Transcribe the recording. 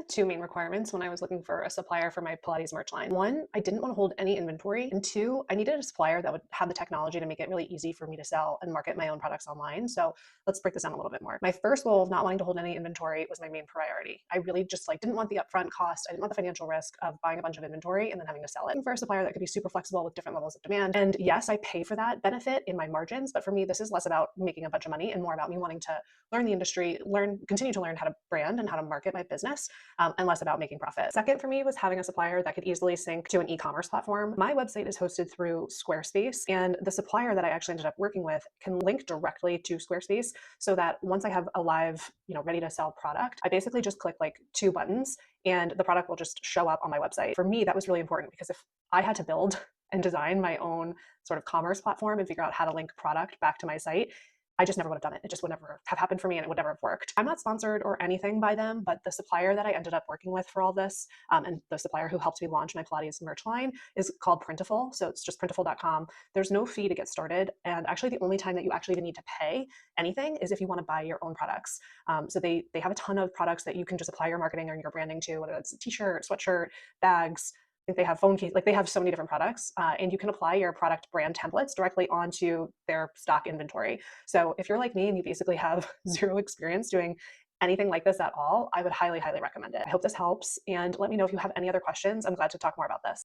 two main requirements when I was looking for a supplier for my Pilates merch line. One, I didn't want to hold any inventory. And two, I needed a supplier that would have the technology to make it really easy for me to sell and market my own products online. So let's break this down a little bit more. My first goal of not wanting to hold any inventory was my main priority. I really just didn't want the upfront cost. I didn't want the financial risk of buying a bunch of inventory and then having to sell it. And for a supplier that could be super flexible with different levels of demand. And yes, I pay for that benefit in my margins, but for me, this is less about making a bunch of money and more about me wanting to learn the industry, continue to learn how to brand and how to market my business, and less about making profit. Second for me was having a supplier that could easily sync to an e-commerce platform. My website is hosted through Squarespace, and the supplier that I actually ended up working with can link directly to Squarespace so that once I have a live, ready to sell product, I basically just click two buttons and the product will just show up on my website. For me, that was really important because if I had to build and design my own sort of commerce platform and figure out how to link product back to my site, I just never would have done it. It just would never have happened for me and it would never have worked. I'm not sponsored or anything by them, but the supplier that I ended up working with for all this, and the supplier who helped me launch my Pilates merch line is called Printful. So it's just printful.com. There's no fee to get started. And actually the only time that you actually even need to pay anything is if you want to buy your own products. So they have a ton of products that you can just apply your marketing or your branding to, whether it's a t-shirt, sweatshirt, bags. I think they have phone case, they have so many different products, and you can apply your product brand templates directly onto their stock inventory. So if you're like me and you basically have zero experience doing anything like this at all, I would highly, highly recommend it. I hope this helps, and let me know if you have any other questions. I'm glad to talk more about this.